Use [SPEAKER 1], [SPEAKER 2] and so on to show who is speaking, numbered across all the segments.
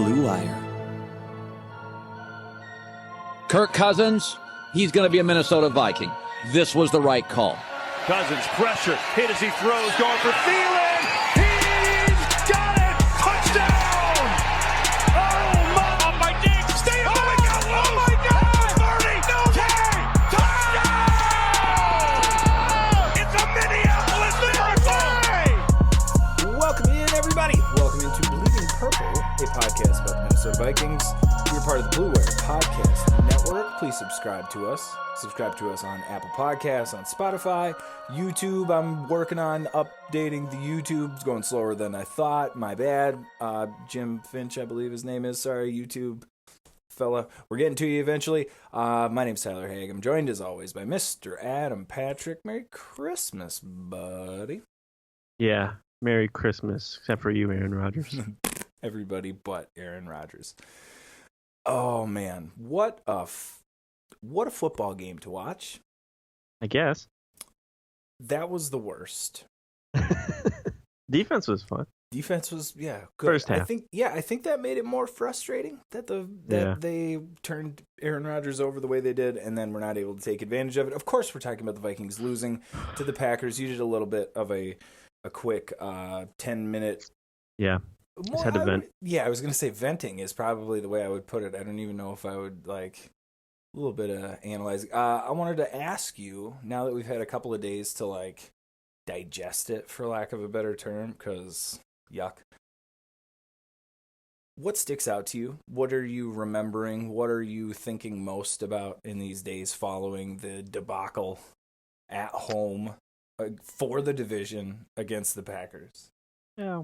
[SPEAKER 1] Blue Wire.
[SPEAKER 2] Kirk Cousins, he's going to be a Minnesota Viking. This was the right call.
[SPEAKER 3] Cousins pressure, hit as he throws, going for Thielen. He's got it! Touchdown! Oh my Diggs! Stay up! Oh my God! Oh my God! 30! No way! Touchdown! It's a Minneapolis miracle!
[SPEAKER 4] Welcome in, everybody. Welcome into Bleeding Purple, a podcast about the Minnesota Vikings. We're part of the Blue Wire Podcast Network. Please subscribe to us. Subscribe to us on Apple Podcasts, on Spotify, YouTube. I'm working on updating the YouTube. It's going slower than I thought. My bad. Jim Finch, I believe his name is. Sorry, YouTube fella. We're getting to you eventually. My name's Tyler Haig. I'm joined, as always, by Mr. Adam Patrick. Merry Christmas, buddy.
[SPEAKER 5] Yeah, Merry Christmas, except for you, Aaron Rodgers.
[SPEAKER 4] Everybody but Aaron Rodgers. Oh, man. What a football game to watch.
[SPEAKER 5] I guess.
[SPEAKER 4] That was the worst.
[SPEAKER 5] Defense was fun.
[SPEAKER 4] Defense was, good.
[SPEAKER 5] First half.
[SPEAKER 4] I think that made it more frustrating that they turned Aaron Rodgers over the way they did, and then we're not able to take advantage of it. Of course, we're talking about the Vikings losing to the Packers. You did a little bit of a quick 10-minute.
[SPEAKER 5] Yeah. Just had to vent.
[SPEAKER 4] I was going to say venting is probably the way I would put it. I don't even know if I would a little bit of analyzing. I wanted to ask you, now that we've had a couple of days to digest it, for lack of a better term, because yuck. What sticks out to you? What are you remembering? What are you thinking most about in these days following the debacle at home for the division against the Packers?
[SPEAKER 5] Yeah,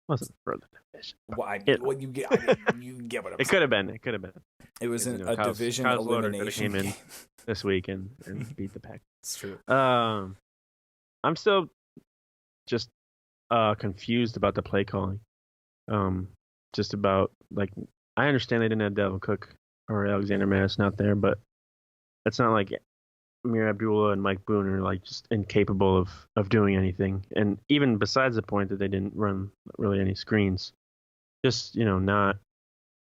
[SPEAKER 5] wasn't for the division.
[SPEAKER 4] You get what I'm saying.
[SPEAKER 5] It could have been.
[SPEAKER 4] It was a division
[SPEAKER 5] Kyle's
[SPEAKER 4] elimination
[SPEAKER 5] came in
[SPEAKER 4] game.
[SPEAKER 5] this week and beat the Packers.
[SPEAKER 4] It's true.
[SPEAKER 5] I'm still just confused about the play calling. Just about I understand they didn't have Dalvin Cook or Alexander Madison out there, but it's not like Amir Abdullah and Mike Boone are just incapable of doing anything. And even besides the point that they didn't run really any screens, just not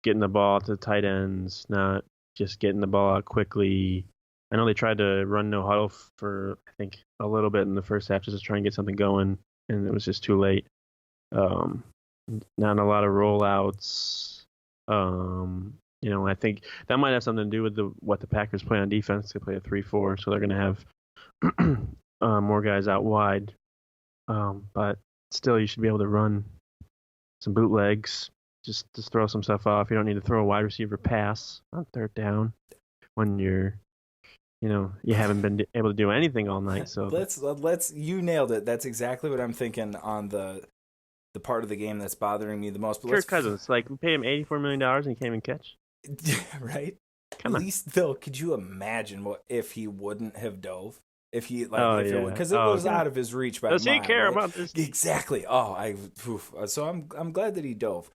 [SPEAKER 5] getting the ball to the tight ends, not just getting the ball out quickly. I know they tried to run no huddle for I think a little bit in the first half just to try and get something going, and it was just too late. Not a lot of rollouts. I think that might have something to do with what the Packers play on defense. They play a 3-4, so they're going to have more guys out wide. But still, you should be able to run some bootlegs, just throw some stuff off. You don't need to throw a wide receiver pass on third down when you haven't been able to do anything all night. So
[SPEAKER 4] you nailed it. That's exactly what I'm thinking on the part of the game that's bothering me the most. But
[SPEAKER 5] Kirk Cousins, we paid him $84 million and he can't even catch.
[SPEAKER 4] Right?
[SPEAKER 5] Come on.
[SPEAKER 4] At least, though, could you imagine what if he wouldn't have dove? If he because it was out of his reach by
[SPEAKER 5] Does
[SPEAKER 4] a mile,
[SPEAKER 5] he care
[SPEAKER 4] right?
[SPEAKER 5] about this?
[SPEAKER 4] Exactly. So I'm glad that he dove.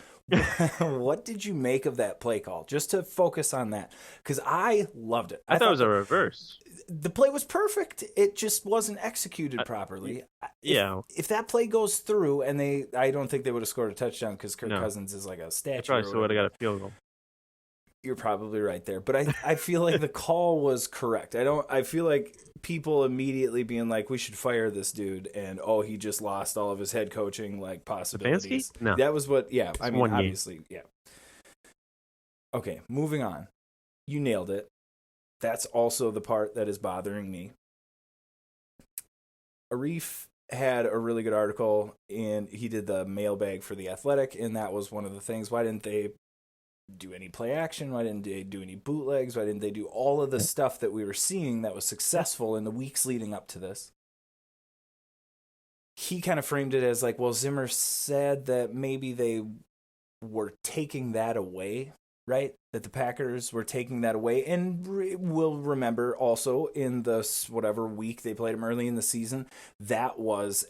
[SPEAKER 4] What did you make of that play call? Just to focus on that, because I loved it.
[SPEAKER 5] I thought it was a reverse.
[SPEAKER 4] The play was perfect. It just wasn't executed properly. If that play goes through, and I don't think they would have scored a touchdown because Kirk Cousins is like a statue.
[SPEAKER 5] They probably still would have got a field goal.
[SPEAKER 4] You're probably right there, but I feel like the call was correct. I feel like people immediately being like, we should fire this dude, and he just lost all of his head coaching possibilities.
[SPEAKER 5] Stefanski? No,
[SPEAKER 4] that was what. Yeah,
[SPEAKER 5] it's
[SPEAKER 4] I mean,
[SPEAKER 5] one
[SPEAKER 4] obviously, yeah. Okay, moving on. You nailed it. That's also the part that is bothering me. Arif had a really good article, and he did the mailbag for The Athletic, and that was one of the things. Why didn't they do any play action? Why didn't they do any bootlegs? Why didn't they do all of the stuff that we were seeing that was successful in the weeks leading up to this? He kind of framed it as Zimmer said that maybe they were taking that away, right? That the Packers were taking that away. And we'll remember also in the whatever week they played them early in the season, that was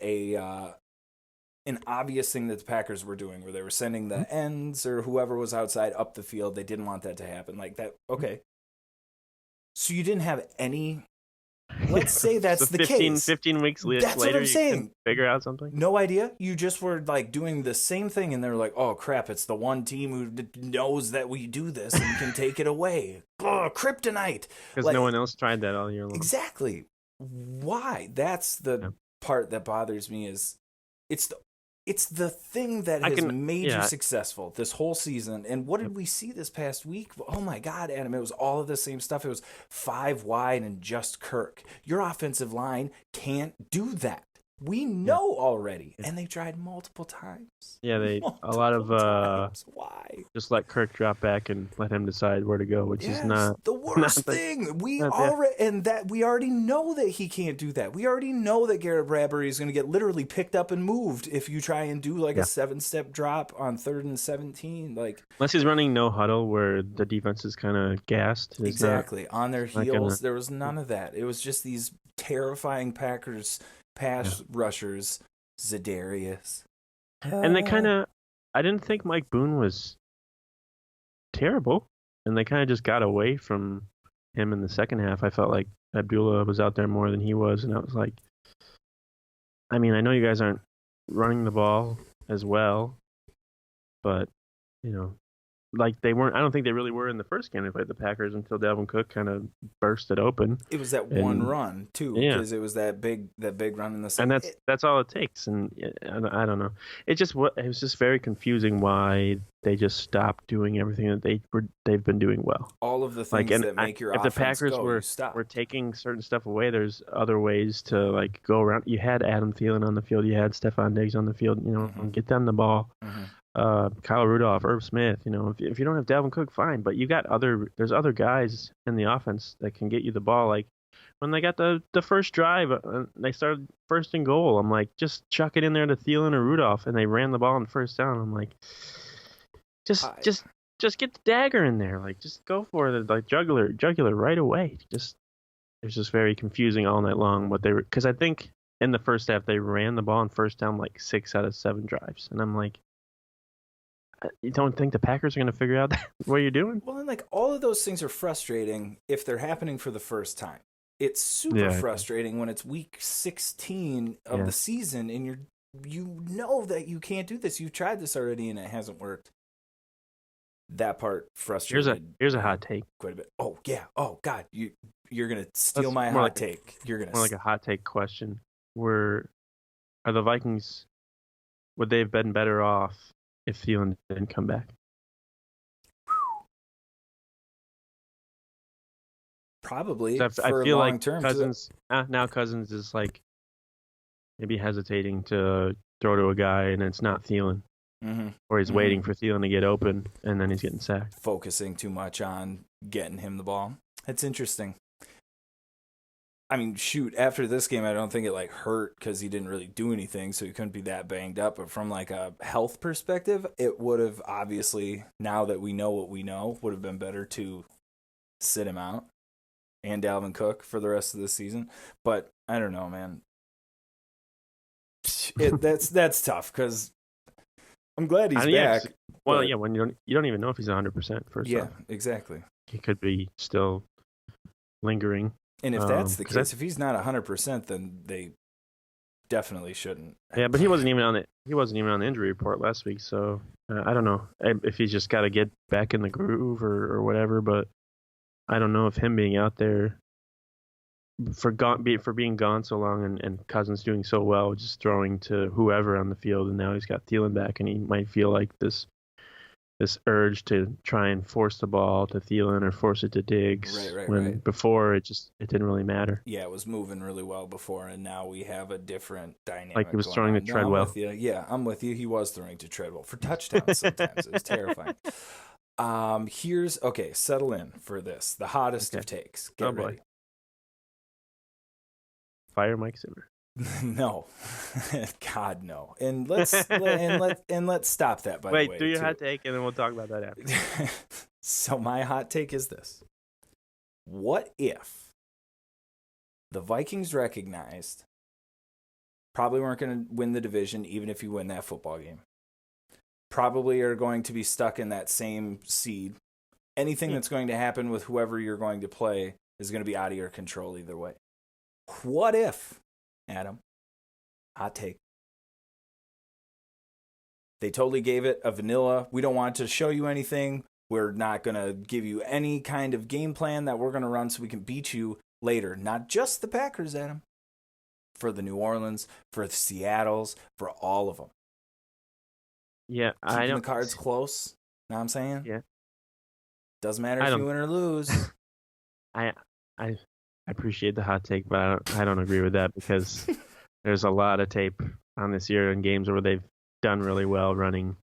[SPEAKER 4] an obvious thing that the Packers were doing, where they were sending the ends or whoever was outside up the field. They didn't want that to happen like that. Okay. So you didn't have any Let's say that's
[SPEAKER 5] so
[SPEAKER 4] the
[SPEAKER 5] 15,
[SPEAKER 4] case.
[SPEAKER 5] 15 weeks later,
[SPEAKER 4] That's what I'm
[SPEAKER 5] you
[SPEAKER 4] saying.
[SPEAKER 5] can figure out something.
[SPEAKER 4] No idea. You just were like doing the same thing, and they're like, "Oh crap! It's the one team who knows that we do this and can take it away." Oh, kryptonite!
[SPEAKER 5] Because
[SPEAKER 4] Like,
[SPEAKER 5] no one else tried that all year long.
[SPEAKER 4] exactly. Why? That's the part that bothers me. Is it's the thing that has made you successful this whole season. And what did we see this past week? Oh my God, Adam! It was all of the same stuff. It was 5 wide and just Kirk. Your offensive line can't do that. We know already, and they tried multiple times.
[SPEAKER 5] Yeah, a lot of
[SPEAKER 4] why?
[SPEAKER 5] Just let Kirk drop back and let him decide where to go, which is not
[SPEAKER 4] the worst thing. We already know that he can't do that. We already know that Garrett Bradbury is going to get literally picked up and moved if you try and do like a 7-step drop on 3rd and 17. Like,
[SPEAKER 5] unless he's running no huddle where the defense is kind of gassed.
[SPEAKER 4] Exactly, on their heels. There was none of that. It was just these terrifying Packers pass rushers, Za'Darius.
[SPEAKER 5] And I didn't think Mike Boone was terrible, and they kind of just got away from him in the second half. I felt like Abdullah was out there more than he was, and I was like, I mean, I know you guys aren't running the ball as well, but, like they weren't. I don't think they really were in the first game they played the Packers until Dalvin Cook kind of burst it open.
[SPEAKER 4] It was that one run too, because it was that big run in the second.
[SPEAKER 5] And that's all it takes. And I don't know. It was just very confusing why they just stopped doing everything that they've been doing well.
[SPEAKER 4] All of the things that make your offense go. If the Packers
[SPEAKER 5] were taking certain stuff away, there's other ways to like go around. You had Adam Thielen on the field. You had Stephon Diggs on the field. Get them the ball. Mm-hmm. Kyle Rudolph, Irv Smith, if you don't have Dalvin Cook, fine, but you got there's other guys in the offense that can get you the ball. Like when they got the first drive, they started 1st and goal. I'm like, just chuck it in there to Thielen or Rudolph, and they ran the ball on 1st down. I'm like, just get the dagger in there, like just go for it, like jugular right away. It was just very confusing all night long. Because I think in the first half they ran the ball on 1st down like 6 out of 7 drives, and I'm like, you don't think the Packers are going to figure out what you're doing?
[SPEAKER 4] Well, and like all of those things are frustrating if they're happening for the first time. It's super frustrating when it's week 16 of the season and you know that you can't do this. You've tried this already and it hasn't worked. That part frustrated.
[SPEAKER 5] Here's a hot take.
[SPEAKER 4] Quite a bit. Oh yeah. Oh God. You're gonna steal my hot take. You're gonna
[SPEAKER 5] more like a hot take question. Are the Vikings? Would they have been better off if Thielen didn't come back?
[SPEAKER 4] Probably.
[SPEAKER 5] I feel like Cousins is like maybe hesitating to throw to a guy, and it's not Thielen.
[SPEAKER 4] Mm-hmm.
[SPEAKER 5] Or he's waiting for Thielen to get open, and then he's getting sacked.
[SPEAKER 4] Focusing too much on getting him the ball. It's interesting. I mean, shoot, after this game, I don't think it hurt because he didn't really do anything, so he couldn't be that banged up. But from a health perspective, it would have obviously, now that we know what we know, would have been better to sit him out and Dalvin Cook for the rest of the season. But I don't know, man. That's tough because I'm glad he's back.
[SPEAKER 5] When you don't even know if he's 100% first.
[SPEAKER 4] Yeah, exactly.
[SPEAKER 5] He could be still lingering.
[SPEAKER 4] And if that's the case, if he's not 100%, then they definitely shouldn't.
[SPEAKER 5] Yeah, but he wasn't even on the injury report last week, so I don't know if he's just got to get back in the groove or whatever. But I don't know if him being out there for being gone so long and Cousins doing so well, just throwing to whoever on the field, and now he's got Thielen back, and he might feel like this urge to try and force the ball to Thielen or force it to Diggs. Right. Before it didn't really matter.
[SPEAKER 4] Yeah, it was moving really well before, and now we have a different dynamic.
[SPEAKER 5] Like he was throwing to Treadwell.
[SPEAKER 4] Yeah, I'm with you. He was throwing to Treadwell for touchdowns sometimes. It was terrifying. Settle in for this. The hottest of takes. Get ready.
[SPEAKER 5] Fire Mike Zimmer.
[SPEAKER 4] No, God no. And let's stop that. By the way,
[SPEAKER 5] do your hot take, and then we'll talk about that after.
[SPEAKER 4] So my hot take is this: what if the Vikings recognized probably weren't going to win the division, even if you win that football game? Probably are going to be stuck in that same seed. Anything that's going to happen with whoever you're going to play is going to be out of your control either way. What if, Adam, hot take, they totally gave it a vanilla, we don't want to show you anything, we're not going to give you any kind of game plan that we're going to run so we can beat you later. Not just the Packers, Adam. For the New Orleans, for the Seattles, for all of them.
[SPEAKER 5] Yeah,
[SPEAKER 4] Keeping
[SPEAKER 5] I don't.
[SPEAKER 4] the cards close. Know what I'm saying?
[SPEAKER 5] Yeah.
[SPEAKER 4] Doesn't matter
[SPEAKER 5] I
[SPEAKER 4] if
[SPEAKER 5] don't-
[SPEAKER 4] you win or lose.
[SPEAKER 5] I appreciate the hot take, but I don't agree with that because there's a lot of tape on this year in games where they've done really well running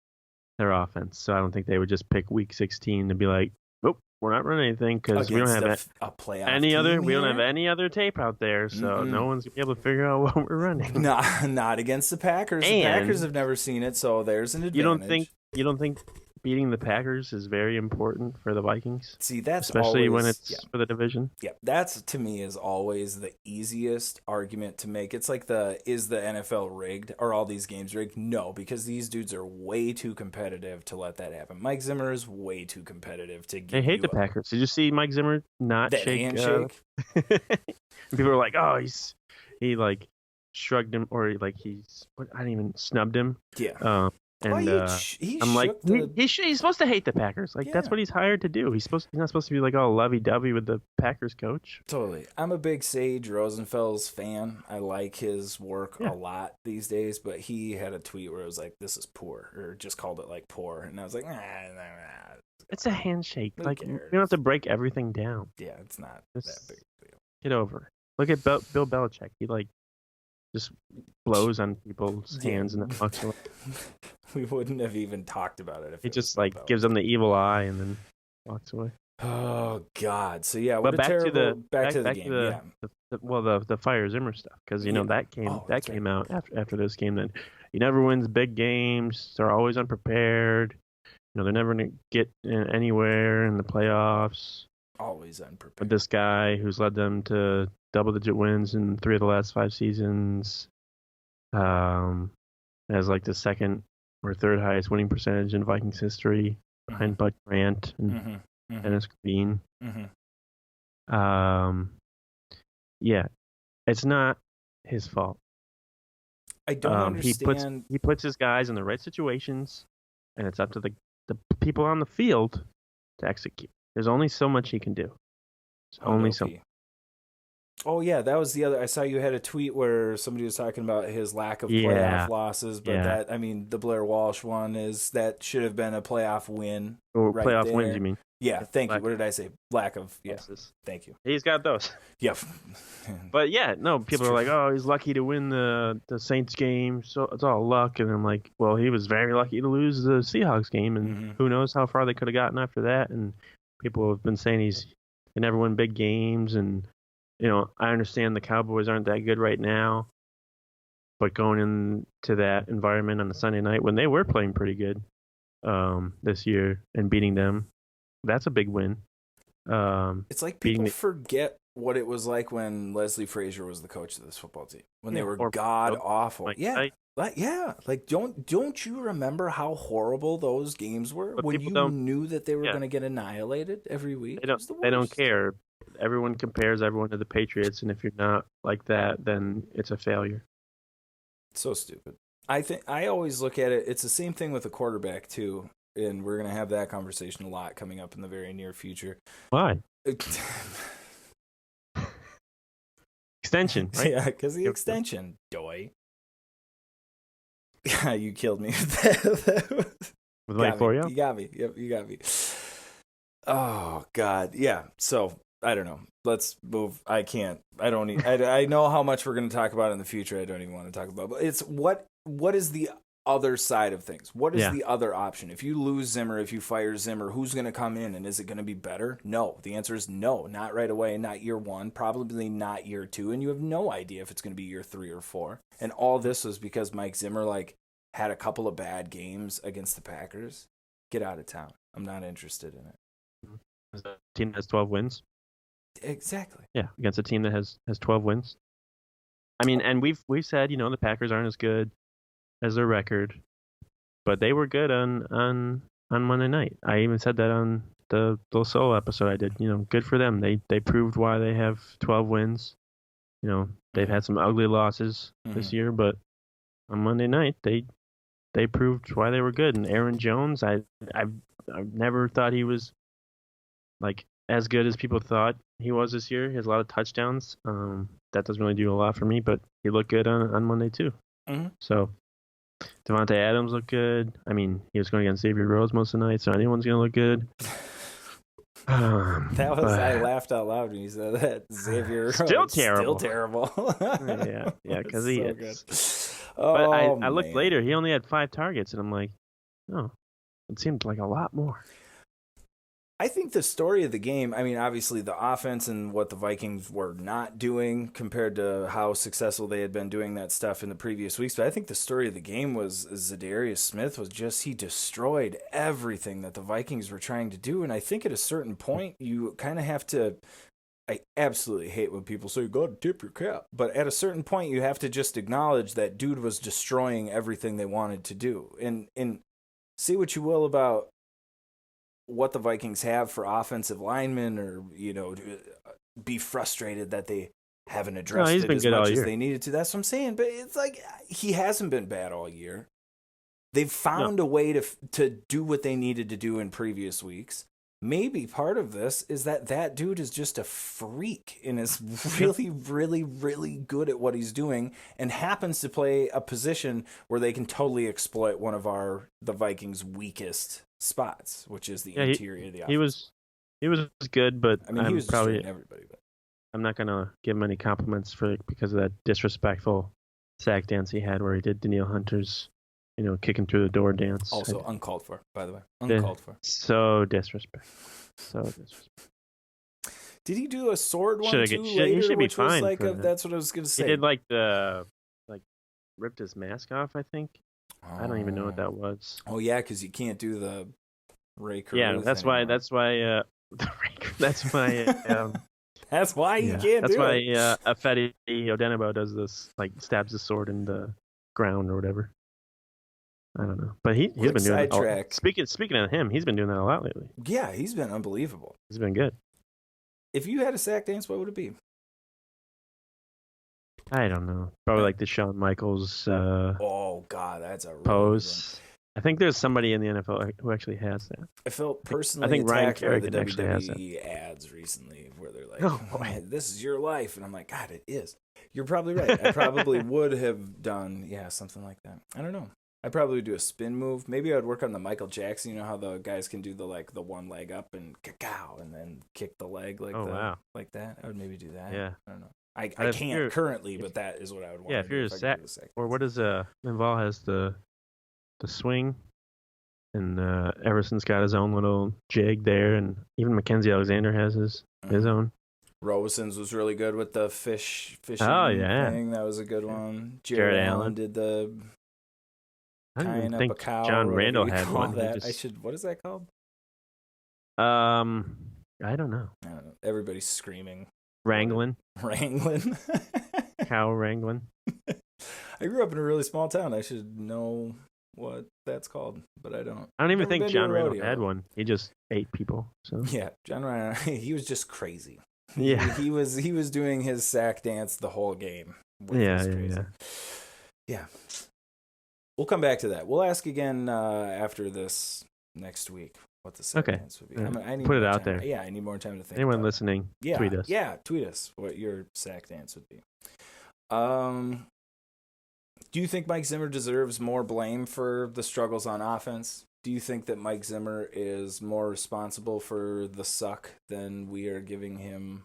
[SPEAKER 5] their offense. So I don't think they would just pick Week 16 to be like, "Nope, we're not running anything because we don't have
[SPEAKER 4] a playoff
[SPEAKER 5] any other.
[SPEAKER 4] team
[SPEAKER 5] We don't
[SPEAKER 4] here?
[SPEAKER 5] have any other tape out there, so
[SPEAKER 4] Mm-mm.
[SPEAKER 5] no one's gonna be able to figure out what we're running."
[SPEAKER 4] Not against the Packers. The
[SPEAKER 5] And-
[SPEAKER 4] Packers have never seen it, so there's an advantage.
[SPEAKER 5] You don't think beating the Packers is very important for the Vikings,
[SPEAKER 4] See, that's
[SPEAKER 5] especially when
[SPEAKER 4] always-
[SPEAKER 5] it's for the division?
[SPEAKER 4] Yeah, that's to me is always the easiest argument to make. It's like is the NFL rigged? Are all these games rigged? No, because these dudes are way too competitive to let that happen. Mike Zimmer is way too competitive to give
[SPEAKER 5] They hate
[SPEAKER 4] you
[SPEAKER 5] the Packers. Did you see Mike Zimmer not
[SPEAKER 4] that
[SPEAKER 5] shake?
[SPEAKER 4] handshake.
[SPEAKER 5] People are like, "Oh, he like shrugged him, or like I didn't even snubbed him."
[SPEAKER 4] Yeah.
[SPEAKER 5] And
[SPEAKER 4] he
[SPEAKER 5] I'm like,
[SPEAKER 4] shook the,
[SPEAKER 5] he's supposed to hate the Packers. Like that's
[SPEAKER 4] Yeah.
[SPEAKER 5] what he's hired to do. He's not supposed to be like all lovey-dovey with the Packers coach.
[SPEAKER 4] Totally. I'm a big Sage Rosenfels fan. I like his work
[SPEAKER 5] Yeah.
[SPEAKER 4] a lot these days, but he had a tweet where it was like, "This is poor," or just called it like poor, and I was like, nah.
[SPEAKER 5] It's a handshake.
[SPEAKER 4] Who
[SPEAKER 5] Like you
[SPEAKER 4] cares?
[SPEAKER 5] don't have to break everything down.
[SPEAKER 4] Yeah, it's not
[SPEAKER 5] It's-
[SPEAKER 4] that big a deal.
[SPEAKER 5] Get over it. Look at Bill Belichick. He like just blows on people's
[SPEAKER 4] Yeah.
[SPEAKER 5] hands and then walks away.
[SPEAKER 4] We wouldn't have even talked about it if
[SPEAKER 5] He
[SPEAKER 4] it
[SPEAKER 5] just
[SPEAKER 4] was
[SPEAKER 5] like
[SPEAKER 4] about-
[SPEAKER 5] gives them the evil eye and then walks away.
[SPEAKER 4] Oh God! So yeah,
[SPEAKER 5] But
[SPEAKER 4] what a
[SPEAKER 5] back to
[SPEAKER 4] terrible
[SPEAKER 5] the
[SPEAKER 4] back to the
[SPEAKER 5] back
[SPEAKER 4] game.
[SPEAKER 5] to the,
[SPEAKER 4] Yeah,
[SPEAKER 5] the Fire Zimmer stuff because you know
[SPEAKER 4] Yeah.
[SPEAKER 5] that came
[SPEAKER 4] Oh,
[SPEAKER 5] that
[SPEAKER 4] that's
[SPEAKER 5] came out after this game. That he never wins big games. They're always unprepared. You know they're never gonna get anywhere in the playoffs.
[SPEAKER 4] always unprepared.
[SPEAKER 5] With this guy who's led them to double-digit wins in 3 of the last 5 seasons, has like the second or third highest winning percentage in Vikings history behind Bud Grant and
[SPEAKER 4] Mm-hmm.
[SPEAKER 5] Dennis Green.
[SPEAKER 4] Mm-hmm.
[SPEAKER 5] Yeah, it's not his fault.
[SPEAKER 4] I don't understand.
[SPEAKER 5] He puts his guys in the right situations, and it's up to the people on the field to execute. There's only so much he can do. There's only so.
[SPEAKER 4] Oh yeah, that was the other. I saw you had a tweet where somebody was talking about his lack of
[SPEAKER 5] Yeah.
[SPEAKER 4] playoff losses, but
[SPEAKER 5] Yeah.
[SPEAKER 4] the Blair Walsh one is that should have been a playoff win.
[SPEAKER 5] Or
[SPEAKER 4] Right
[SPEAKER 5] playoff
[SPEAKER 4] there.
[SPEAKER 5] wins, you mean?
[SPEAKER 4] Yeah, thank you.
[SPEAKER 5] Lack-
[SPEAKER 4] What did I say? Lack of
[SPEAKER 5] Losses.
[SPEAKER 4] Thank you.
[SPEAKER 5] He's got those.
[SPEAKER 4] Yeah.
[SPEAKER 5] But yeah, no, people are
[SPEAKER 4] true.
[SPEAKER 5] like, "Oh, he's lucky to win the Saints game, so it's all luck." And I'm like, "Well, he was very lucky to lose the Seahawks game, and
[SPEAKER 4] Mhm.
[SPEAKER 5] who knows how far they could have gotten after that." And people have been saying they never win big games, and you know, I understand the Cowboys aren't that good right now, but going into that environment on a Sunday night when they were playing pretty good this year and beating them, that's a big win.
[SPEAKER 4] It's like
[SPEAKER 5] beating
[SPEAKER 4] people
[SPEAKER 5] the-
[SPEAKER 4] forget what it was like when Leslie Frazier was the coach of this football team when they
[SPEAKER 5] Yeah,
[SPEAKER 4] were
[SPEAKER 5] or-
[SPEAKER 4] god awful.
[SPEAKER 5] Like,
[SPEAKER 4] Yeah. Like don't you remember how horrible those games were
[SPEAKER 5] But
[SPEAKER 4] when
[SPEAKER 5] people
[SPEAKER 4] you
[SPEAKER 5] don't-
[SPEAKER 4] knew that they were
[SPEAKER 5] Yeah.
[SPEAKER 4] going to get annihilated every week?
[SPEAKER 5] They
[SPEAKER 4] It was the
[SPEAKER 5] don't
[SPEAKER 4] worst.
[SPEAKER 5] care. Everyone compares everyone to the Patriots, and if you're not like that, then it's a failure.
[SPEAKER 4] So stupid. I always look at it. It's the same thing with the quarterback too, and we're going to have that conversation a lot coming up in the very near future.
[SPEAKER 5] Why? Extension, right?
[SPEAKER 4] Yeah, because the extension, doy. Yeah, you killed me with that.
[SPEAKER 5] With Mike Florio?
[SPEAKER 4] You got me. Yep, you got me. Oh God, yeah. So I don't know. Let's move. I can't. I don't. I know how much we're going to talk about in the future. I don't even want to talk about. But it's what is the other side of things? What is
[SPEAKER 5] Yeah.
[SPEAKER 4] the other option? If you lose Zimmer, if you fire Zimmer, who's going to come in, and is it going to be better? No. The answer is no. Not right away. Not year one. Probably not year two. And you have no idea if it's going to be year 3 or 4. And all this was because Mike Zimmer had a couple of bad games against the Packers. Get out of town. I'm not interested in it.
[SPEAKER 5] A team that has 12 wins.
[SPEAKER 4] Exactly.
[SPEAKER 5] Yeah, against a team that has 12 wins. I mean, and we've said, you know, the Packers aren't as good as their record, but they were good on Monday night. I even said that on the little solo episode I did. You know, good for them. They proved why they have 12 wins. they've had some ugly losses this year, but on Monday night they proved why they were good. And Aaron Jones, I've never thought he was like as good as people thought he was this year. He has a lot of touchdowns. That doesn't really do a lot for me, but he looked good on Monday too. So Devontae Adams looked good. I mean, he was going against Xavier Rhodes most of the night, so anyone's going to look good.
[SPEAKER 4] I laughed out loud when you said that. Xavier
[SPEAKER 5] still
[SPEAKER 4] Rhodes,
[SPEAKER 5] terrible.
[SPEAKER 4] Still terrible.
[SPEAKER 5] yeah, because he
[SPEAKER 4] so
[SPEAKER 5] is.
[SPEAKER 4] Good.
[SPEAKER 5] But
[SPEAKER 4] Oh,
[SPEAKER 5] I looked
[SPEAKER 4] man.
[SPEAKER 5] later. He only had 5 targets, and I'm like, oh, it seemed like a lot more.
[SPEAKER 4] I think the story of the game, I mean, obviously the offense and what the Vikings were not doing compared to how successful they had been doing that stuff in the previous weeks. But I think the story of the game was Zadarius Smith was just, he destroyed everything that the Vikings were trying to do. And I think at a certain point, you kind of have to, I absolutely hate when people say, you got to tip your cap. But at a certain point, you have to just acknowledge that dude was destroying everything they wanted to do. And say what you will about what the Vikings have for offensive linemen, or be frustrated that they haven't addressed it as much as they needed to. That's what I'm saying. But it's like he hasn't been bad all year. They've found a way to do what they needed to do in previous weeks. Maybe part of this is that dude is just a freak and is really, really, really good at what he's doing, and happens to play a position where they can totally exploit one of the Vikings' weakest spots, which is the interior of the offense.
[SPEAKER 5] He was good, but
[SPEAKER 4] I mean, he was
[SPEAKER 5] probably
[SPEAKER 4] destroying everybody. But
[SPEAKER 5] I'm not gonna give him any compliments because of that disrespectful sack dance he had where he did Danielle Hunter's, kicking through the door dance.
[SPEAKER 4] Also uncalled for, by the way. Uncalled for.
[SPEAKER 5] So disrespectful.
[SPEAKER 4] Did he do a sword one too later?
[SPEAKER 5] He should be fine.
[SPEAKER 4] That's what I was gonna say.
[SPEAKER 5] He did ripped his mask off, I think. I don't even know what that was.
[SPEAKER 4] Oh yeah, because you can't do the Ray Caruth.
[SPEAKER 5] Yeah, that's why. That's why you can't. That's why Fede Odenigbo does this, like stabs the sword in the ground or whatever. I don't know, but he's been doing that. Speaking of him, he's been doing that a lot lately.
[SPEAKER 4] Yeah, he's been unbelievable.
[SPEAKER 5] He's been good.
[SPEAKER 4] If you had a sack dance, what would it be?
[SPEAKER 5] I don't know. Probably like the Shawn Michaels.
[SPEAKER 4] Oh God, that's a
[SPEAKER 5] pose. I think there's somebody in the NFL who actually has that.
[SPEAKER 4] I felt personally
[SPEAKER 5] I think Ryan
[SPEAKER 4] attacked by the
[SPEAKER 5] Kerrigan actually has that.
[SPEAKER 4] WWE ads recently, where they're like, "Oh, this is your life," and I'm like, "God, it is." You're probably right. I probably would have done, something like that. I don't know. I'd probably do a spin move. Maybe I'd work on the Michael Jackson. You know how the guys can do the one leg up and cacao, and then kick the leg like that. I would maybe do that.
[SPEAKER 5] Yeah.
[SPEAKER 4] I don't know. I can't currently, but that is what I would want.
[SPEAKER 5] Yeah, if you're a sack, or what is Minval has the swing, and Everson's got his own little jig there, and even Mackenzie Alexander has his own.
[SPEAKER 4] Robison's was really good with the fishing thing. That was a good one. Jared Allen did the.
[SPEAKER 5] I don't even think John Randall had one.
[SPEAKER 4] What is that called?
[SPEAKER 5] I don't know.
[SPEAKER 4] Everybody's screaming.
[SPEAKER 5] Wrangling.
[SPEAKER 4] Cow
[SPEAKER 5] wrangling.
[SPEAKER 4] I grew up in a really small town. I should know what that's called, but I don't.
[SPEAKER 5] I don't even think John Randall had one. He just ate people. So
[SPEAKER 4] yeah, John Randall. He was just crazy.
[SPEAKER 5] Yeah,
[SPEAKER 4] he was doing his sack dance the whole game. Yeah. We'll come back to that. We'll ask again after this next week what the sack dance would be. I need
[SPEAKER 5] put it out
[SPEAKER 4] time.
[SPEAKER 5] there.
[SPEAKER 4] Yeah, I need more time to think.
[SPEAKER 5] Anyone listening, tweet us.
[SPEAKER 4] Yeah, tweet us what your sack dance would be. Do you think Mike Zimmer deserves more blame for the struggles on offense? Do you think that Mike Zimmer is more responsible for the suck than we are giving him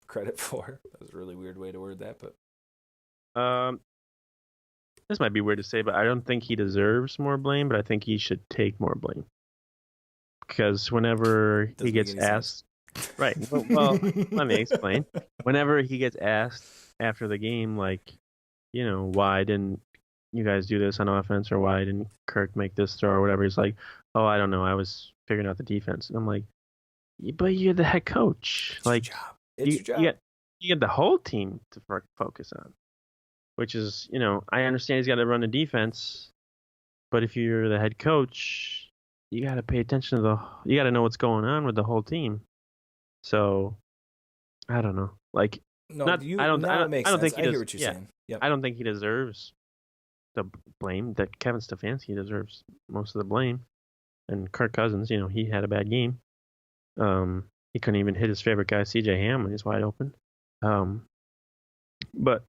[SPEAKER 4] credit for? That was a really weird way to word that, but
[SPEAKER 5] this might be weird to say, but I don't think he deserves more blame, but I think he should take more blame. Because whenever he gets asked, right? Well, let me explain. Whenever he gets asked after the game, like, why didn't you guys do this on offense, or why didn't Kirk make this throw or whatever? He's like, oh, I don't know. I was figuring out the defense. And I'm like, but you're the head coach.
[SPEAKER 4] It's your job.
[SPEAKER 5] You get the whole team to focus on. Which is, I understand he's got to run the defense, but if you're the head coach, you got to pay attention to you got to know what's going on with the whole team. So, I don't know. Like,
[SPEAKER 4] No,
[SPEAKER 5] Not- I don't-
[SPEAKER 4] now
[SPEAKER 5] I
[SPEAKER 4] it makes
[SPEAKER 5] I don't
[SPEAKER 4] sense.
[SPEAKER 5] think he
[SPEAKER 4] I hear
[SPEAKER 5] does-
[SPEAKER 4] what you're
[SPEAKER 5] yeah.
[SPEAKER 4] saying. Yep.
[SPEAKER 5] I don't think he deserves the blame. That Kevin Stefanski deserves most of the blame. And Kirk Cousins, he had a bad game. He couldn't even hit his favorite guy, C.J. Ham, when he's wide open. But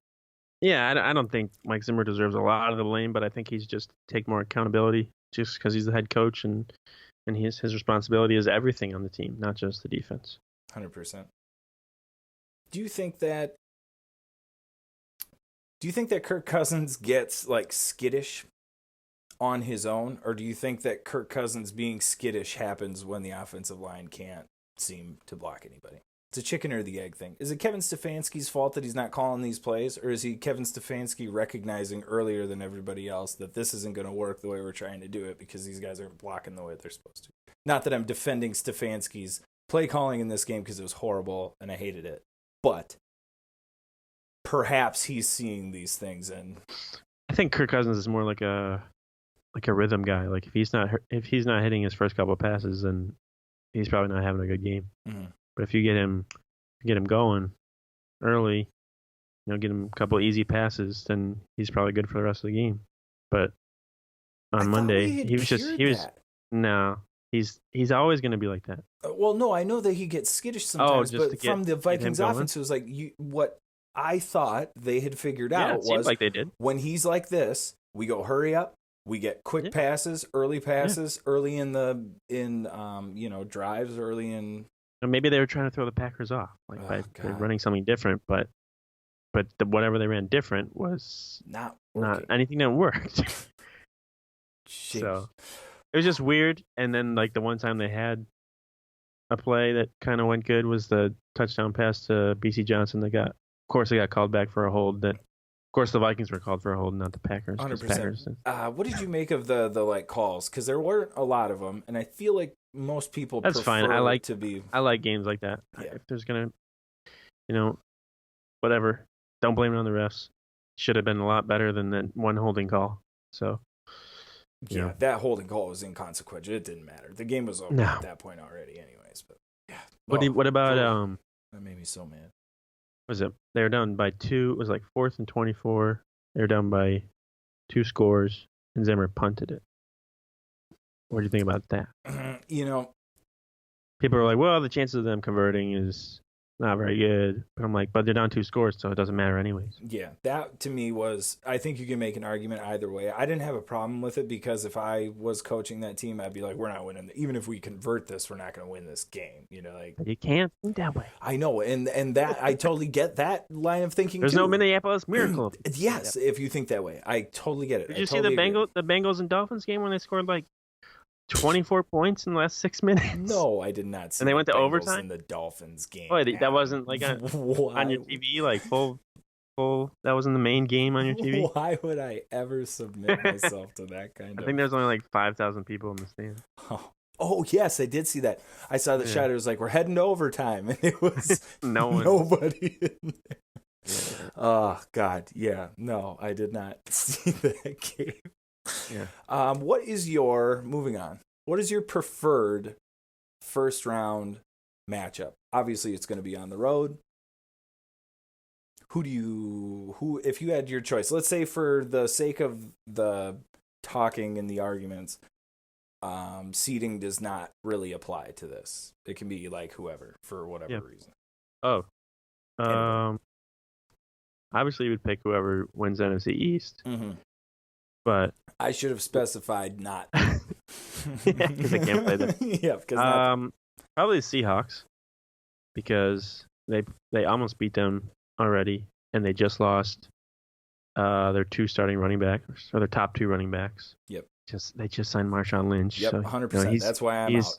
[SPEAKER 5] yeah, I don't think Mike Zimmer deserves a lot of the blame, but I think he's just take more accountability just because he's the head coach and his responsibility is everything on the team, not just the defense.
[SPEAKER 4] 100%. Do you think that Kirk Cousins gets like skittish on his own, or do you think that Kirk Cousins being skittish happens when the offensive line can't seem to block anybody? It's a chicken or the egg thing. Is it Kevin Stefanski's fault that he's not calling these plays, or is he Kevin Stefanski recognizing earlier than everybody else that this isn't going to work the way we're trying to do it because these guys aren't blocking the way they're supposed to? Not that I'm defending Stefanski's play calling in this game because it was horrible and I hated it, but perhaps he's seeing these things and
[SPEAKER 5] I think Kirk Cousins is more like a rhythm guy. Like if he's not hitting his first couple of passes, then he's probably not having a good game.
[SPEAKER 4] Mhm.
[SPEAKER 5] But if you get him going early, get him a couple of easy passes, then he's probably good for the rest of the game. But on Monday, he's always going to be like that.
[SPEAKER 4] Well, no, I know that he gets skittish sometimes,
[SPEAKER 5] just
[SPEAKER 4] but
[SPEAKER 5] to
[SPEAKER 4] from the Vikings
[SPEAKER 5] going?
[SPEAKER 4] offense, it was like what I thought they had figured out
[SPEAKER 5] it seemed
[SPEAKER 4] was
[SPEAKER 5] like they did.
[SPEAKER 4] when he's like this, we go hurry up, we get quick passes, early passes, early in drives, early in.
[SPEAKER 5] And maybe they were trying to throw the Packers off, by running something different, but whatever they ran different was
[SPEAKER 4] not
[SPEAKER 5] anything that worked. So it was just weird. And then like the one time they had a play that kind of went good was the touchdown pass to BC Johnson. They got called back for a hold. That, of course, the Vikings were called for a hold, not the Packers.
[SPEAKER 4] 100%. What did you make of the like calls? Because there weren't a lot of them, and I feel like most people.
[SPEAKER 5] That's fine. I like games like that.
[SPEAKER 4] Yeah.
[SPEAKER 5] If there's gonna, whatever. Don't blame it on the refs. Should have been a lot better than that one holding call. So.
[SPEAKER 4] Yeah, that holding call was inconsequential. It didn't matter. The game was over at that point already, anyways. But yeah.
[SPEAKER 5] What about
[SPEAKER 4] That made me so mad.
[SPEAKER 5] Was it? They were down by 2. It was like 4th and 24. They were down by 2 scores, and Zimmer punted it. What do you think about that? People are like, well, the chances of them converting is not very good. But I'm like, but they're down 2 scores, so it doesn't matter anyways.
[SPEAKER 4] Yeah, that to me was, I think you can make an argument either way. I didn't have a problem with it because if I was coaching that team, I'd be like, we're not winning. Even if we convert this, we're not going to win this game.
[SPEAKER 5] But you can't think that way.
[SPEAKER 4] I know, and that I totally get that line of thinking.
[SPEAKER 5] There's
[SPEAKER 4] too.
[SPEAKER 5] no Minneapolis Miracle.
[SPEAKER 4] Yes, if you think that way, I totally get it.
[SPEAKER 5] Did you see the Bengals and Dolphins game when they scored like 24 points in the last 6 minutes?
[SPEAKER 4] No, I did not see.
[SPEAKER 5] And they went to
[SPEAKER 4] Bengals
[SPEAKER 5] overtime
[SPEAKER 4] in the Dolphins game.
[SPEAKER 5] Oh, that wasn't like on your TV, like full. That wasn't the main game on your TV.
[SPEAKER 4] Why would I ever submit myself to that kind of?
[SPEAKER 5] I think there's only like 5,000 people in the stand.
[SPEAKER 4] Oh yes, I did see that. I saw the shot. It was like, we're heading to overtime, and it was nobody in there. Yeah. Oh God, yeah. No, I did not see that game.
[SPEAKER 5] Yeah.
[SPEAKER 4] Moving on? What is your preferred first round matchup? Obviously, it's going to be on the road. Who, if you had your choice, let's say for the sake of the talking and the arguments, seeding does not really apply to this. It can be like whoever for whatever reason.
[SPEAKER 5] Oh, obviously you would pick whoever wins NFC East.
[SPEAKER 4] Mm-hmm.
[SPEAKER 5] But
[SPEAKER 4] I should have specified not.
[SPEAKER 5] Because I can't play them.
[SPEAKER 4] Yeah, because
[SPEAKER 5] probably the Seahawks, because they almost beat them already, and they just lost their 2 starting running backs, or their top 2 running backs.
[SPEAKER 4] Yep.
[SPEAKER 5] They just signed Marshawn Lynch.
[SPEAKER 4] Yep,
[SPEAKER 5] so,
[SPEAKER 4] 100%. That's why I'm out.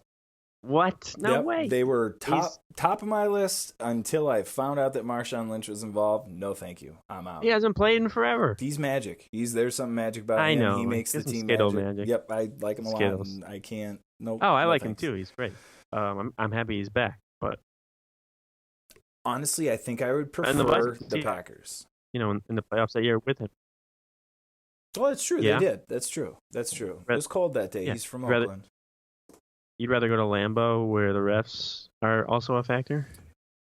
[SPEAKER 5] What? No way.
[SPEAKER 4] They were top of my list until I found out that Marshawn Lynch was involved. No, thank you. I'm out.
[SPEAKER 5] He hasn't played in forever.
[SPEAKER 4] He's magic. There's something magic about him.
[SPEAKER 5] I know.
[SPEAKER 4] He makes the team magic. Yep, I like him a lot. And I can't. Nope.
[SPEAKER 5] Oh, I like him too. He's great. I'm happy he's back. But
[SPEAKER 4] honestly, I think I would prefer the Packers.
[SPEAKER 5] In the playoffs that year with him.
[SPEAKER 4] Oh, that's true. Yeah. They did. That's true. It was cold that day. Yeah. He's from Oakland.
[SPEAKER 5] You'd rather go to Lambeau where the refs are also a factor?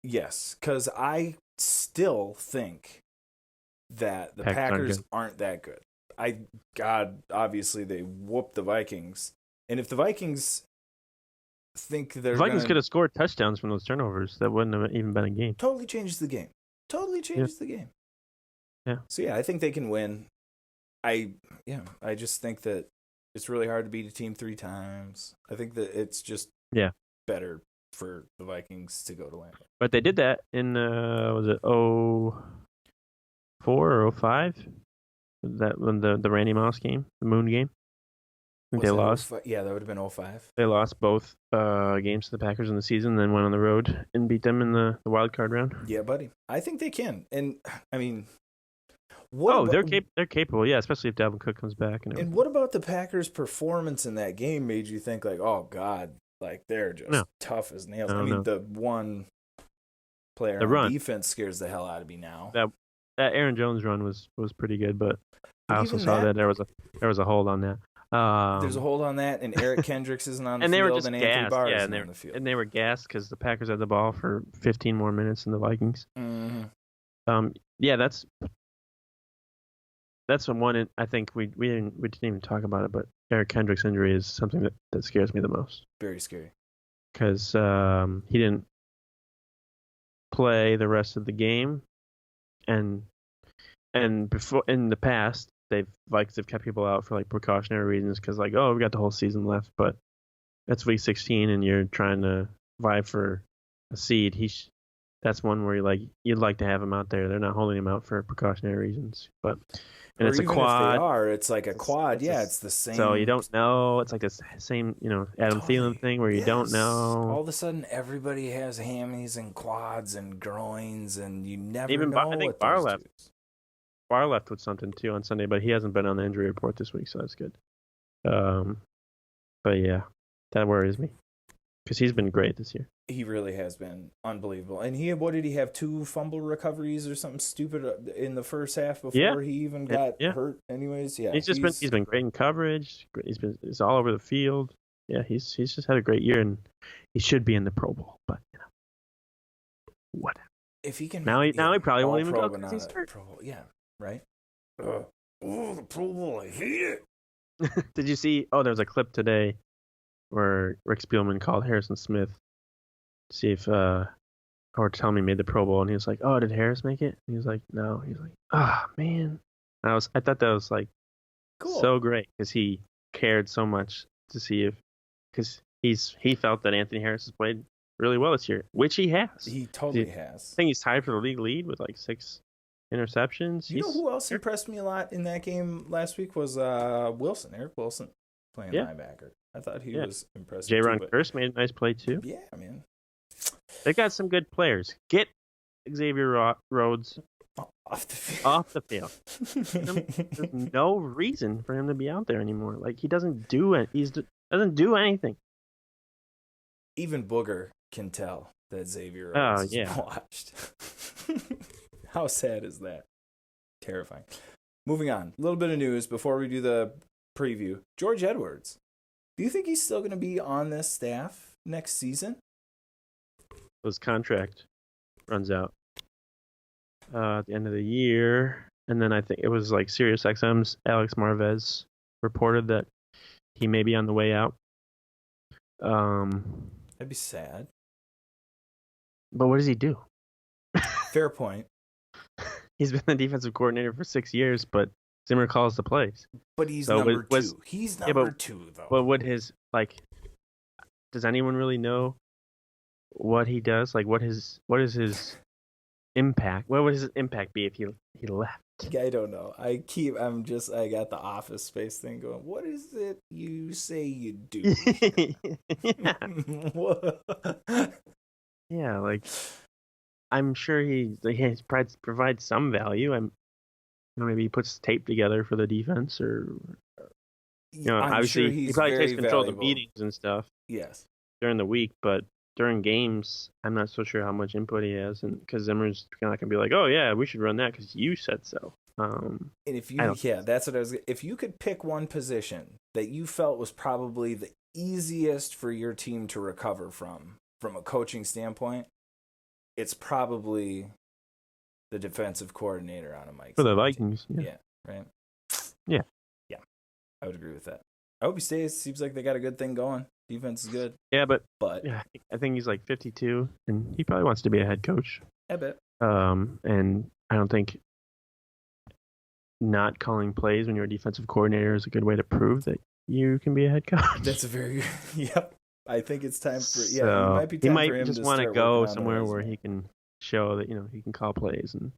[SPEAKER 4] Yes, because I still think that the Packers aren't that good. Obviously they whooped the Vikings. And if the Vikings think they're
[SPEAKER 5] the Vikings could have scored touchdowns from those turnovers, that wouldn't have even been a game.
[SPEAKER 4] Totally changes the game. The game.
[SPEAKER 5] Yeah.
[SPEAKER 4] So yeah, I think they can win. I just think that it's really hard to beat a team 3 times. I think that it's just better for the Vikings to go to Lambeau.
[SPEAKER 5] But they did that in was it 04 or 05? That when the Randy Moss game, the Moon game? I think they lost.
[SPEAKER 4] Yeah, that would have been 05.
[SPEAKER 5] They lost both games to the Packers in the season, then went on the road and beat them in the wild card round.
[SPEAKER 4] Yeah, buddy. I think they can. And I mean,
[SPEAKER 5] they're capable, yeah, especially if Dalvin Cook comes back and everything.
[SPEAKER 4] And what about the Packers' performance in that game made you think like, oh God, like they're just tough as nails? The one player on defense scares the hell out of me now.
[SPEAKER 5] That Aaron Jones run was pretty good, but I also saw that there was a hold on that.
[SPEAKER 4] There's a hold on that, and Eric Kendricks isn't on the
[SPEAKER 5] and
[SPEAKER 4] field,
[SPEAKER 5] they were just
[SPEAKER 4] and
[SPEAKER 5] gassed.
[SPEAKER 4] Anthony Barr
[SPEAKER 5] yeah,
[SPEAKER 4] isn't on the field.
[SPEAKER 5] And they were gassed because the Packers had the ball for 15 more minutes than the Vikings.
[SPEAKER 4] Mm-hmm.
[SPEAKER 5] That's one. I think we didn't even talk about it, but Eric Kendricks' injury is something that scares me the most.
[SPEAKER 4] Very scary.
[SPEAKER 5] Because he didn't play the rest of the game, and before in the past, Vikings have kept people out for like precautionary reasons because like, oh, we got the whole season left, but that's week 16 and you're trying to vie for a seed. That's one where you'd like to have him out there. They're not holding him out for precautionary reasons, and it's a quad.
[SPEAKER 4] If they are, it's like a quad. It's the same.
[SPEAKER 5] So you don't know. It's like the same, Adam Thielen thing where you don't know.
[SPEAKER 4] All of a sudden, everybody has hammies and quads and groins, and you never
[SPEAKER 5] know.
[SPEAKER 4] I think
[SPEAKER 5] Barr left. Barr left with something too on Sunday, but he hasn't been on the injury report this week, so that's good. But yeah, that worries me because he's been great this year.
[SPEAKER 4] He really has been unbelievable. And what did he have? 2 fumble recoveries or something stupid in the first half before he even got hurt. Anyways, yeah,
[SPEAKER 5] he's been great in coverage. He's all over the field. Yeah, he's just had a great year, and he should be in the Pro Bowl. But whatever.
[SPEAKER 4] If he can,
[SPEAKER 5] now he probably won't even go because he's hurt.
[SPEAKER 4] Pro Bowl. Yeah. Right? The Pro Bowl, I hate it.
[SPEAKER 5] Did you see? Oh, there was a clip today where Rick Spielman called Harrison Smith to see if, or tell me made the Pro Bowl, and he was like, "Oh, did Harris make it?" And he was like, "No." He's like, man." And I thought that was like cool. So great because he cared so much to see because he felt that Anthony Harris has played really well this year, which he has.
[SPEAKER 4] He totally has.
[SPEAKER 5] I think he's tied for the league lead with like 6 interceptions.
[SPEAKER 4] You know who else impressed me a lot in that game last week was Wilson, Eric Wilson, playing linebacker. I thought he was impressive.
[SPEAKER 5] J-Ron Kearse made a nice play too.
[SPEAKER 4] Yeah, man.
[SPEAKER 5] They got some good players. Get Xavier Rhodes
[SPEAKER 4] off the field.
[SPEAKER 5] There's no reason for him to be out there anymore. Like he doesn't do it. Doesn't do anything.
[SPEAKER 4] Even Booger can tell that Xavier Rhodes is watched. How sad is that? Terrifying. Moving on. A little bit of news before we do the preview. George Edwards. Do you think he's still going to be on this staff next season?
[SPEAKER 5] His contract runs out at the end of the year. And then I think it was like SiriusXM's Alex Marvez reported that he may be on the way out.
[SPEAKER 4] That'd be sad.
[SPEAKER 5] But what does he do?
[SPEAKER 4] Fair point.
[SPEAKER 5] He's been the defensive coordinator for 6 years, but Zimmer calls the plays.
[SPEAKER 4] But he's number 2. He's number 2, though.
[SPEAKER 5] But does anyone really know what he does? Like, what is his impact? What would his impact be if he left?
[SPEAKER 4] I don't know. I got the Office Space thing going. What is it you say you do?
[SPEAKER 5] Yeah, like I'm sure he provides some value. Maybe he puts tape together for the defense, or obviously
[SPEAKER 4] sure
[SPEAKER 5] he probably takes control
[SPEAKER 4] valuable.
[SPEAKER 5] of the meetings and stuff.
[SPEAKER 4] Yes,
[SPEAKER 5] during the week, but during games, I'm not so sure how much input he has, and because Zimmer's not gonna be like, "Oh yeah, we should run that because you said so."
[SPEAKER 4] And if that's what I was. If you could pick one position that you felt was probably the easiest for your team to recover from a coaching standpoint, it's probably the defensive coordinator on a Mike.
[SPEAKER 5] For the
[SPEAKER 4] Zimmer
[SPEAKER 5] Vikings.
[SPEAKER 4] team.
[SPEAKER 5] Yeah.
[SPEAKER 4] Right.
[SPEAKER 5] Yeah.
[SPEAKER 4] Yeah. I would agree with that. I hope he stays. Seems like they got a good thing going. Defense is good.
[SPEAKER 5] Yeah, but
[SPEAKER 4] But
[SPEAKER 5] yeah, I think he's like 52, and he probably wants to be a head coach.
[SPEAKER 4] I bet.
[SPEAKER 5] And I don't think not calling plays when you're a defensive coordinator is a good way to prove that you can be a head coach.
[SPEAKER 4] That's a very yep. I think it's time for
[SPEAKER 5] So
[SPEAKER 4] it might be time
[SPEAKER 5] he might
[SPEAKER 4] for him
[SPEAKER 5] just
[SPEAKER 4] to
[SPEAKER 5] want to
[SPEAKER 4] start
[SPEAKER 5] go
[SPEAKER 4] working on the
[SPEAKER 5] somewhere where
[SPEAKER 4] resume.
[SPEAKER 5] he can show that he can call plays and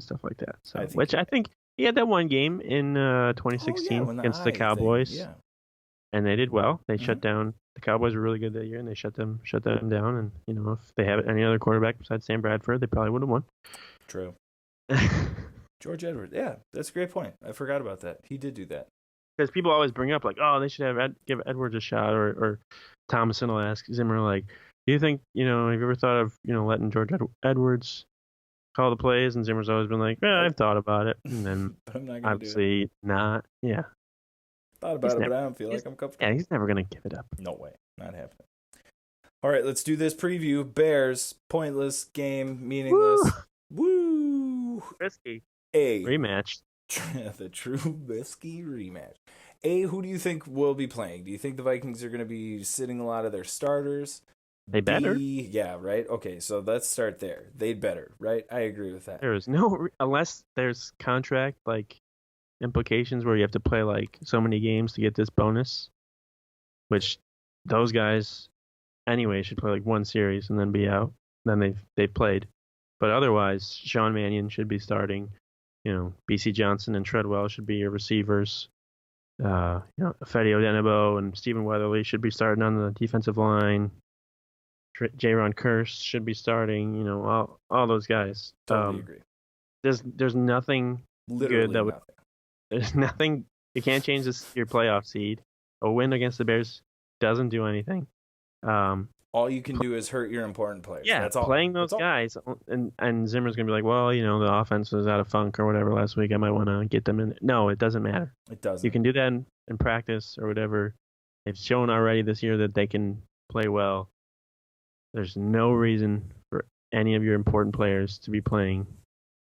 [SPEAKER 5] stuff like that. So
[SPEAKER 4] I think
[SPEAKER 5] which
[SPEAKER 4] he-
[SPEAKER 5] I think he had that one game in
[SPEAKER 4] Oh, yeah,
[SPEAKER 5] 2016
[SPEAKER 4] when
[SPEAKER 5] against the
[SPEAKER 4] eye thing,
[SPEAKER 5] Cowboys,
[SPEAKER 4] Yeah.
[SPEAKER 5] and they did well. They
[SPEAKER 4] Mm-hmm.
[SPEAKER 5] shut down the Cowboys were really good that year, and they shut them down. And if they had any other quarterback besides Sam Bradford, they probably would have won.
[SPEAKER 4] True. George Edwards. Yeah, that's a great point. I forgot about that. He did do that.
[SPEAKER 5] Because people always bring up like, oh, they should have give Edwards a shot, or Thomason will ask Zimmer like, do you think have you ever thought of letting George Edwards call the plays? And Zimmer's always been like, yeah, I've thought about it, and then
[SPEAKER 4] But I'm not gonna do it.
[SPEAKER 5] obviously not. Yeah,
[SPEAKER 4] Thought about it,
[SPEAKER 5] never-
[SPEAKER 4] but I don't feel like I'm comfortable.
[SPEAKER 5] yeah, he's never gonna give it up.
[SPEAKER 4] No way. Not happening. All right, let's do this preview. Bears, pointless game, meaningless. Woo!
[SPEAKER 5] Risky
[SPEAKER 4] A.
[SPEAKER 5] rematch.
[SPEAKER 4] The Trubisky rematch. A, who do you think will be playing? Do you think the Vikings are going to be sitting a lot of their starters?
[SPEAKER 5] They better.
[SPEAKER 4] B, yeah, right? Okay, so let's start there. They'd better, right? I agree with that.
[SPEAKER 5] There is no unless there's contract implications where you have to play so many games to get this bonus, which those guys anyway should play one series and then be out. Then they've played, but otherwise Sean Mannion should be starting. BC Johnson and Treadwell should be your receivers. Fede Odenigbo and Stephen Weatherly should be starting on the defensive line. Jaron Kearse should be starting. All those guys.
[SPEAKER 4] Totally agree.
[SPEAKER 5] There's nothing
[SPEAKER 4] Literally
[SPEAKER 5] good that would.
[SPEAKER 4] nothing.
[SPEAKER 5] There's nothing. You can't change your playoff seed. A win against the Bears doesn't do anything.
[SPEAKER 4] All you can do is hurt your important players.
[SPEAKER 5] Yeah,
[SPEAKER 4] That's all.
[SPEAKER 5] playing those
[SPEAKER 4] That's all.
[SPEAKER 5] guys, and Zimmer's gonna be like, well, the offense was out of funk or whatever last week. I might want to get them in. No, it doesn't matter.
[SPEAKER 4] It doesn't.
[SPEAKER 5] You can do that in practice or whatever. They've shown already this year that they can play well. There's no reason for any of your important players to be playing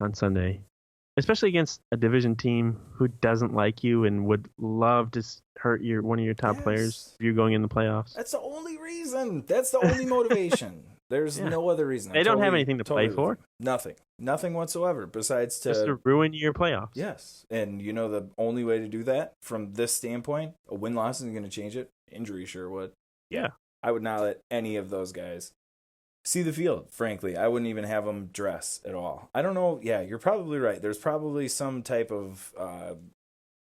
[SPEAKER 5] on Sunday, especially against a division team who doesn't like you and would love to hurt one of your top players if you're going in the playoffs.
[SPEAKER 4] That's the only reason. That's the only motivation. There's
[SPEAKER 5] Yeah.
[SPEAKER 4] no other reason.
[SPEAKER 5] They don't have anything to play for.
[SPEAKER 4] Nothing. Nothing whatsoever besides
[SPEAKER 5] Just to ruin your playoffs.
[SPEAKER 4] Yes. And the only way to do that from this standpoint, a win-loss isn't going to change it. Injury sure would.
[SPEAKER 5] Yeah.
[SPEAKER 4] I would not let any of those guys see the field, frankly. I wouldn't even have them dress at all. I don't know. Yeah, you're probably right. There's probably some type of,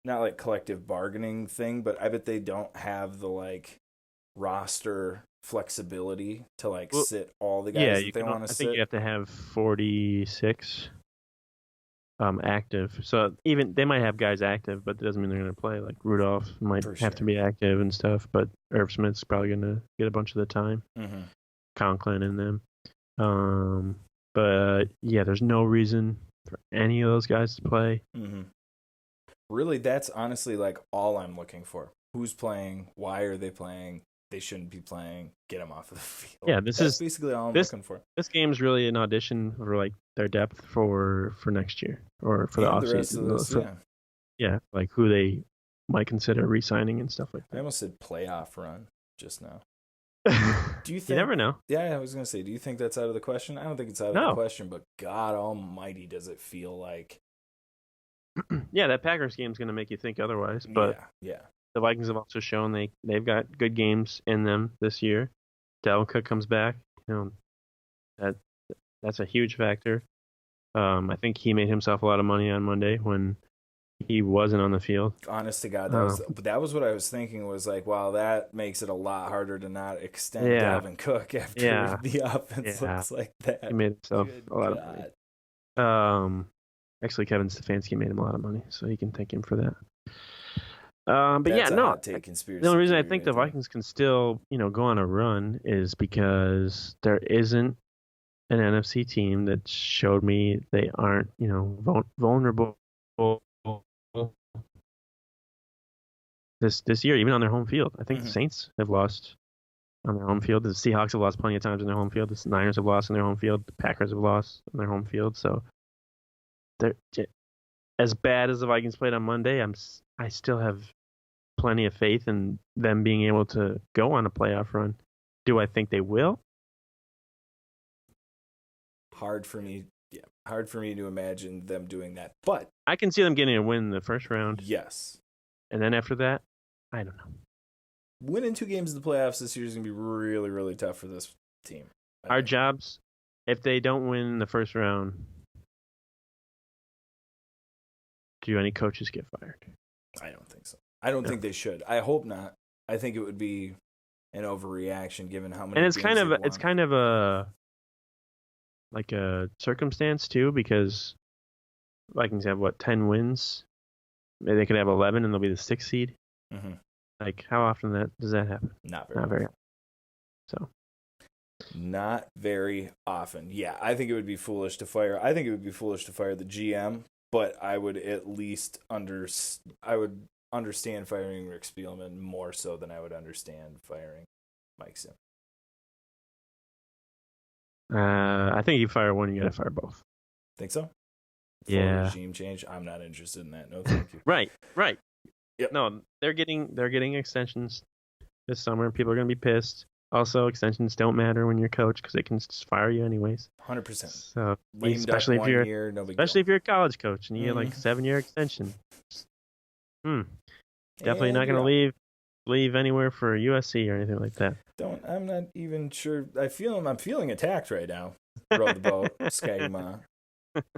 [SPEAKER 4] not collective bargaining thing, but I bet they don't have the roster flexibility to sit all the guys that they want to sit.
[SPEAKER 5] I think you have to have 46 active. So even they might have guys active, but that doesn't mean they're going to play. Like Rudolph might
[SPEAKER 4] For
[SPEAKER 5] have to
[SPEAKER 4] sure.
[SPEAKER 5] be active and stuff, but Irv Smith's probably going to get a bunch of the time.
[SPEAKER 4] Mm-hmm.
[SPEAKER 5] Conklin and them. But yeah, there's no reason for any of those guys to play.
[SPEAKER 4] Mm-hmm. Really, that's honestly all I'm looking for. Who's playing? Why are they playing? They shouldn't be playing. Get them off of the field.
[SPEAKER 5] Yeah,
[SPEAKER 4] that's basically all I'm looking for.
[SPEAKER 5] This game's really an audition for their depth for next year or for the
[SPEAKER 4] And the rest
[SPEAKER 5] offseason.
[SPEAKER 4] of this, yeah.
[SPEAKER 5] Yeah, who they might consider re-signing and stuff like
[SPEAKER 4] I almost said playoff run just now.
[SPEAKER 5] that.
[SPEAKER 4] Do you think?
[SPEAKER 5] You never know.
[SPEAKER 4] Yeah, I was gonna say. Do you think that's out of the question? I don't think it's out of
[SPEAKER 5] No.
[SPEAKER 4] the question. But God Almighty, does it feel like?
[SPEAKER 5] Yeah, that Packers game's going to make you think otherwise. But
[SPEAKER 4] yeah.
[SPEAKER 5] the Vikings have also shown they've got good games in them this year. Dalvin Cook comes back. That's a huge factor. I think he made himself a lot of money on Monday when he wasn't on the field.
[SPEAKER 4] Honest to God, that was what I was thinking. Was wow, that makes it a lot harder to not extend
[SPEAKER 5] Yeah.
[SPEAKER 4] Dalvin Cook after
[SPEAKER 5] Yeah.
[SPEAKER 4] the offense
[SPEAKER 5] Yeah.
[SPEAKER 4] looks like that.
[SPEAKER 5] He made himself
[SPEAKER 4] Good
[SPEAKER 5] a lot
[SPEAKER 4] God.
[SPEAKER 5] of money. Actually, Kevin Stefanski made him a lot of money, so you can thank him for that. But
[SPEAKER 4] That's
[SPEAKER 5] yeah,
[SPEAKER 4] a
[SPEAKER 5] no.
[SPEAKER 4] hot take conspiracy
[SPEAKER 5] The only reason I
[SPEAKER 4] theory
[SPEAKER 5] think
[SPEAKER 4] right
[SPEAKER 5] the
[SPEAKER 4] there.
[SPEAKER 5] Vikings can still, go on a run is because there isn't an NFC team that showed me they aren't, vulnerable this year, even on their home field. I think the
[SPEAKER 4] Mhm.
[SPEAKER 5] Saints have lost on their home field. The Seahawks have lost plenty of times on their home field. The Niners have lost on their home field. The Packers have lost on their home field. So as bad as the Vikings played on Monday, I still have plenty of faith in them being able to go on a playoff run. Do I think they will?
[SPEAKER 4] Hard for me to imagine them doing that. But
[SPEAKER 5] I can see them getting a win in the first round,
[SPEAKER 4] yes,
[SPEAKER 5] and then after that, I don't know.
[SPEAKER 4] winning 2 games in the playoffs this year is going to be really, really tough for this team.
[SPEAKER 5] Our jobs, if they don't win the first round, do any coaches get fired?
[SPEAKER 4] I don't think so. I don't think they should. I hope not. I think it would be an overreaction given how many.
[SPEAKER 5] And it's
[SPEAKER 4] games
[SPEAKER 5] kind of
[SPEAKER 4] they've
[SPEAKER 5] a circumstance too, because Vikings have 10 wins. Maybe they could have 11 and they'll be the 6th seed.
[SPEAKER 4] Mm-hmm.
[SPEAKER 5] Like, how often does that happen?
[SPEAKER 4] Not very.
[SPEAKER 5] Not very often. So.
[SPEAKER 4] Not very often. Yeah, I think it would be foolish to fire. I think it would be foolish to fire the GM, but I would at least understand firing Rick Spielman more so than I would understand firing Mike Sim.
[SPEAKER 5] I think you fire one, you got to fire both.
[SPEAKER 4] Think so?
[SPEAKER 5] Yeah.
[SPEAKER 4] Regime change. I'm not interested in that. No, thank you.
[SPEAKER 5] Right.
[SPEAKER 4] Yep.
[SPEAKER 5] No, they're getting extensions this summer. People are going to be pissed. Also, extensions don't matter when you're coach because they can just fire you anyways.
[SPEAKER 4] 100%.
[SPEAKER 5] So
[SPEAKER 4] Lame
[SPEAKER 5] especially
[SPEAKER 4] duck
[SPEAKER 5] if you're
[SPEAKER 4] 1 year, no big
[SPEAKER 5] especially
[SPEAKER 4] deal.
[SPEAKER 5] if you're a college coach and you get 7-year extension. Definitely
[SPEAKER 4] And
[SPEAKER 5] not going to
[SPEAKER 4] yeah.
[SPEAKER 5] leave anywhere for USC or anything like that.
[SPEAKER 4] I'm not even sure. I'm feeling attacked right now. Row the boat, Skagma.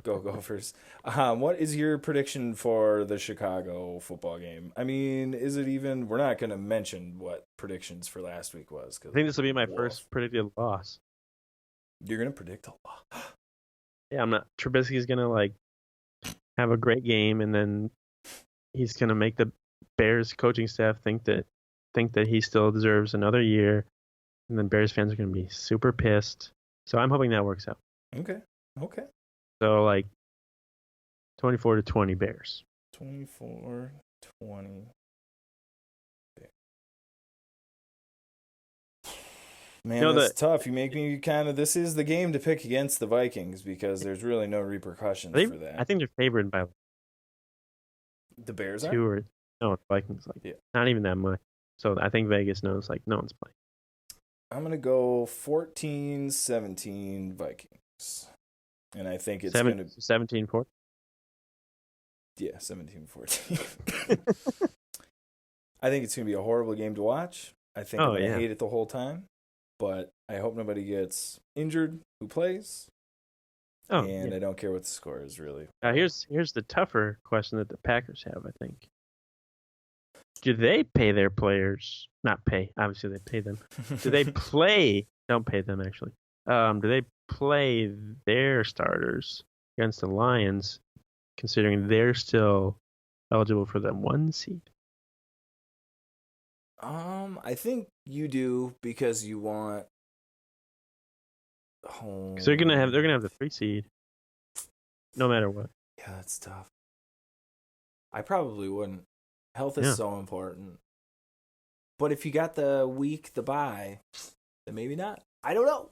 [SPEAKER 4] Go Gophers. What is your prediction for the Chicago football game? I mean, is it even? We're not going to mention what predictions for last week was.
[SPEAKER 5] I think this will be my first predicted loss.
[SPEAKER 4] You're going to predict a lot.
[SPEAKER 5] Yeah, I'm not. Trubisky's going to have a great game, and then he's going to make the Bears coaching staff think that he still deserves another year, and then Bears fans are going to be super pissed. So I'm hoping that works out.
[SPEAKER 4] Okay.
[SPEAKER 5] So 24-20 Bears.
[SPEAKER 4] 24-20. Man, that's tough. You make me this is the game to pick against the Vikings because there's really no repercussions for that.
[SPEAKER 5] I think they're favored by
[SPEAKER 4] the Bears are?
[SPEAKER 5] 2 or no, Vikings not even that much. So I think Vegas knows no one's playing.
[SPEAKER 4] I'm going to go 14-17 Vikings. And I think it's going to
[SPEAKER 5] 17-14.
[SPEAKER 4] Yeah, 17-14. I think it's going to be a horrible game to watch. I think I'm going to hate it the whole time. But I hope nobody gets injured who plays. I don't care what the score is, really.
[SPEAKER 5] Here's the tougher question that the Packers have, I think. Do they pay their players? Not pay. Obviously, they pay them. Do they play? Don't pay them, actually. Do they play their starters against the Lions, considering they're still eligible for the 1 seed?
[SPEAKER 4] I think you do because you want home.
[SPEAKER 5] Because they're gonna have the 3 seed, no matter what.
[SPEAKER 4] Yeah, that's tough. I probably wouldn't. Health is so important. But if you got the bye, then maybe not. I don't know.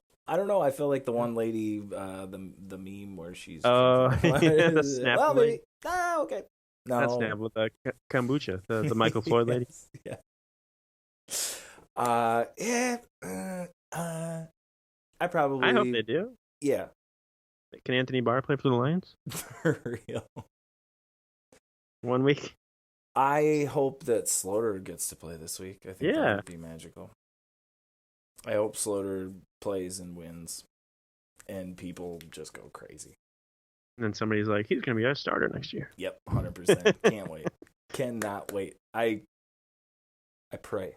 [SPEAKER 4] I feel like the one lady, the meme where she's
[SPEAKER 5] the snap lady.
[SPEAKER 4] Okay. No,
[SPEAKER 5] not snap with the kombucha, the Michael Floyd lady.
[SPEAKER 4] Yeah. I
[SPEAKER 5] hope they do.
[SPEAKER 4] Yeah.
[SPEAKER 5] Can Anthony Barr play for the Lions?
[SPEAKER 4] For real.
[SPEAKER 5] 1 week.
[SPEAKER 4] I hope that Slaughter gets to play this week. I think that would be magical. I hope Slaughter plays and wins, and people just go crazy.
[SPEAKER 5] And then somebody's like, he's going to be our starter next year.
[SPEAKER 4] Yep, 100%. Can't wait. Cannot wait. I pray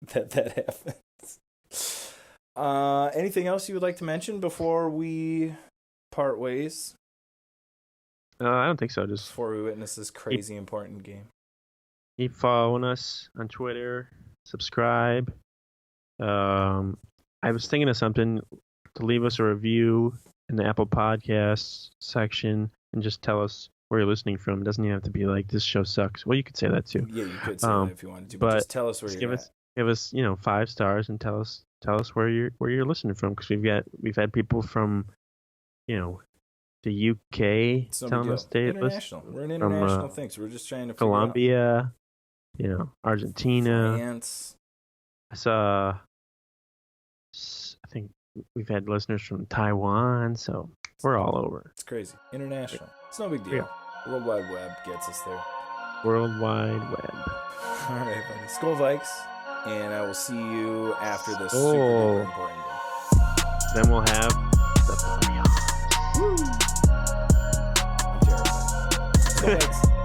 [SPEAKER 4] that happens. Anything else you would like to mention before we part ways?
[SPEAKER 5] I don't think so. Just
[SPEAKER 4] before we witness this crazy important game.
[SPEAKER 5] Keep following us on Twitter. Subscribe. I was thinking of something to leave us a review in the Apple Podcasts section and just tell us where you're listening from. It doesn't even have to be like this show sucks. Well, you could say that too.
[SPEAKER 4] Yeah, you could say that if you wanted to, but just tell us where you're at.
[SPEAKER 5] Give us 5 stars and tell us where you're listening from, because we've had people from the UK
[SPEAKER 4] It's no big
[SPEAKER 5] telling
[SPEAKER 4] deal.
[SPEAKER 5] us date list.
[SPEAKER 4] International. We're in international things. We're just trying to figure
[SPEAKER 5] Colombia,
[SPEAKER 4] out.
[SPEAKER 5] Argentina.
[SPEAKER 4] France.
[SPEAKER 5] I saw. I think we've had listeners from Taiwan, so we're all over.
[SPEAKER 4] It's crazy. International. It's no big deal.
[SPEAKER 5] Yeah.
[SPEAKER 4] World Wide Web gets us there.
[SPEAKER 5] World Wide Web.
[SPEAKER 4] All right, buddy. Skull Vikes, and I will see you after this super duper important game.
[SPEAKER 5] Then we'll have the playoffs.
[SPEAKER 4] I'm terrified. Skull Vikes.